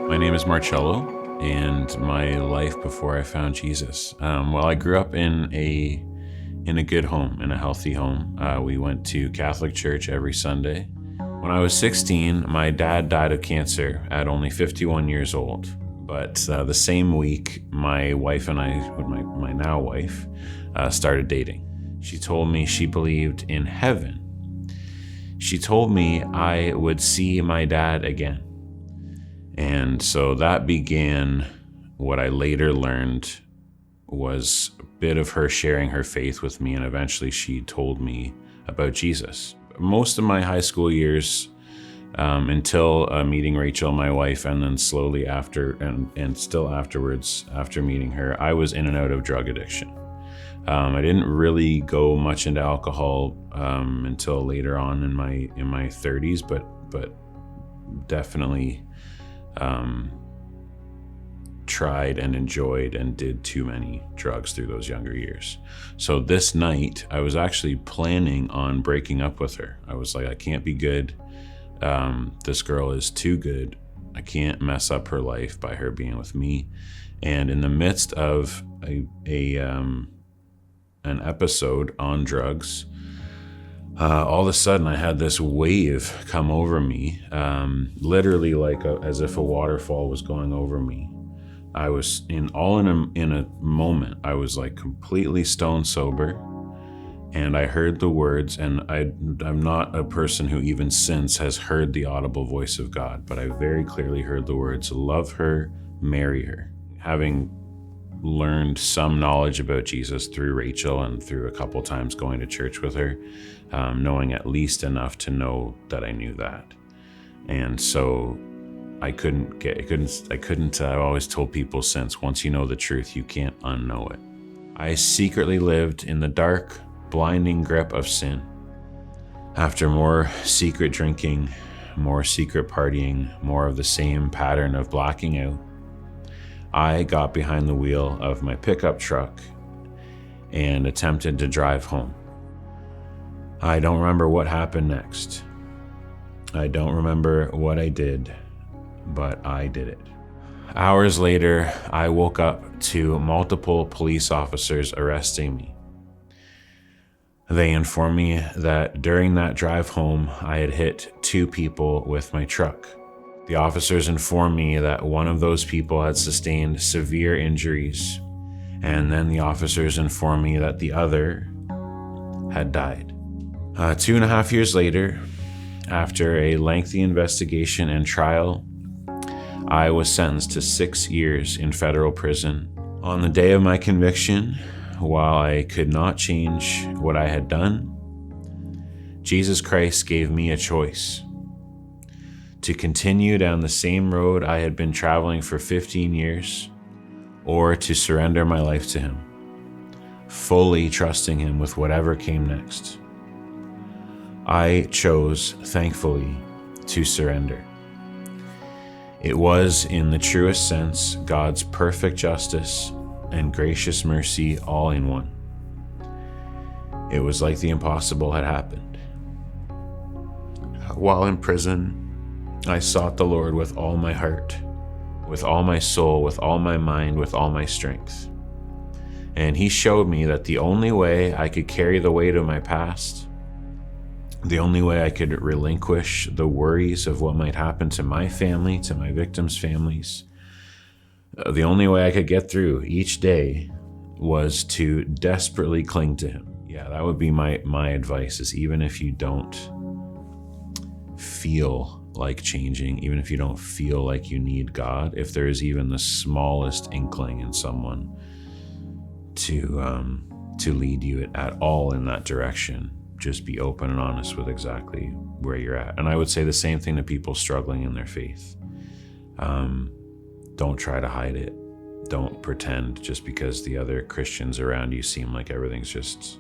My name is Marcello, and my life before I found Jesus. I grew up in a good home, in a healthy home. We went to Catholic church every Sunday. When I was 16, my dad died of cancer at only 51 years old. But the same week, my wife and I, my now wife, started dating. She told me she believed in heaven. She told me I would see my dad again. And so that began what I later learned was a bit of her sharing her faith with me, and eventually she told me about Jesus. Most of my high school years, until meeting Rachel, my wife, and then slowly after, and still afterwards, after meeting her, I was in and out of drug addiction. I didn't really go much into alcohol until later on in my 30s, but definitely tried and enjoyed and did too many drugs through those younger years. So this night, I was actually planning on breaking up with her. I was like, I can't be good. This girl is too good. I can't mess up her life by her being with me. And in the midst of an episode on drugs, all of a sudden I had this wave come over me, literally like as if a waterfall was going over me. I was in a moment. I was like completely stone sober, and I heard the words, and I'm not a person who even since has heard the audible voice of God, but I very clearly heard the words, love her, marry her. Having learned some knowledge about Jesus through Rachel and through a couple times going to church with her, knowing at least enough to know that I knew that. And so I've always told people since, once you know the truth, you can't unknow it. I secretly lived in the dark, blinding grip of sin. After more secret drinking, more secret partying, more of the same pattern of blacking out, I got behind the wheel of my pickup truck and attempted to drive home. I don't remember what happened next. I don't remember what I did, but I did it. Hours later, I woke up to multiple police officers arresting me. They informed me that during that drive home, I had hit 2 people with my truck. The officers informed me that one of those people had sustained severe injuries, and then the officers informed me that the other had died. 2.5 years later, after a lengthy investigation and trial, I was sentenced to 6 years in federal prison. On the day of my conviction, while I could not change what I had done, Jesus Christ gave me a choice: to continue down the same road I had been traveling for 15 years, or to surrender my life to Him, fully trusting Him with whatever came next. I chose, thankfully, to surrender. It was, in the truest sense, God's perfect justice and gracious mercy all in one. It was like the impossible had happened. While in prison, I sought the Lord with all my heart, with all my soul, with all my mind, with all my strength. And He showed me that the only way I could carry the weight of my past, the only way I could relinquish the worries of what might happen to my family, to my victims' families, the only way I could get through each day was to desperately cling to Him. Yeah, that would be my advice, is even if you don't feel like changing, even if you don't feel like you need God, if there is even the smallest inkling in someone to lead you at all in that direction, just be open and honest with exactly where you're at. And I would say the same thing to people struggling in their faith. Don't try to hide it. Don't pretend just because the other Christians around you seem like everything's just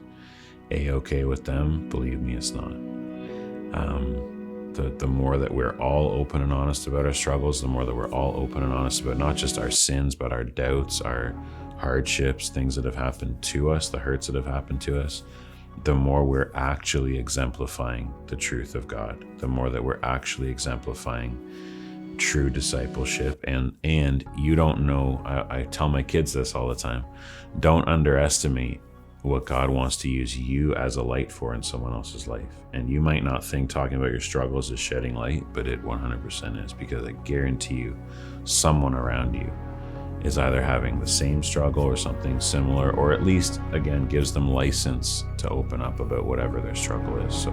a-okay with them. Believe me, it's not. The more that we're all open and honest about our struggles, the more that we're all open and honest about not just our sins, but our doubts, our hardships, things that have happened to us, the hurts that have happened to us, the more we're actually exemplifying the truth of God, the more that we're actually exemplifying true discipleship. And you don't know, I tell my kids this all the time, don't underestimate what God wants to use you as a light for in someone else's life. And you might not think talking about your struggles is shedding light, but it 100% is, because I guarantee you someone around you is either having the same struggle or something similar, or at least, again, gives them license to open up about whatever their struggle is. So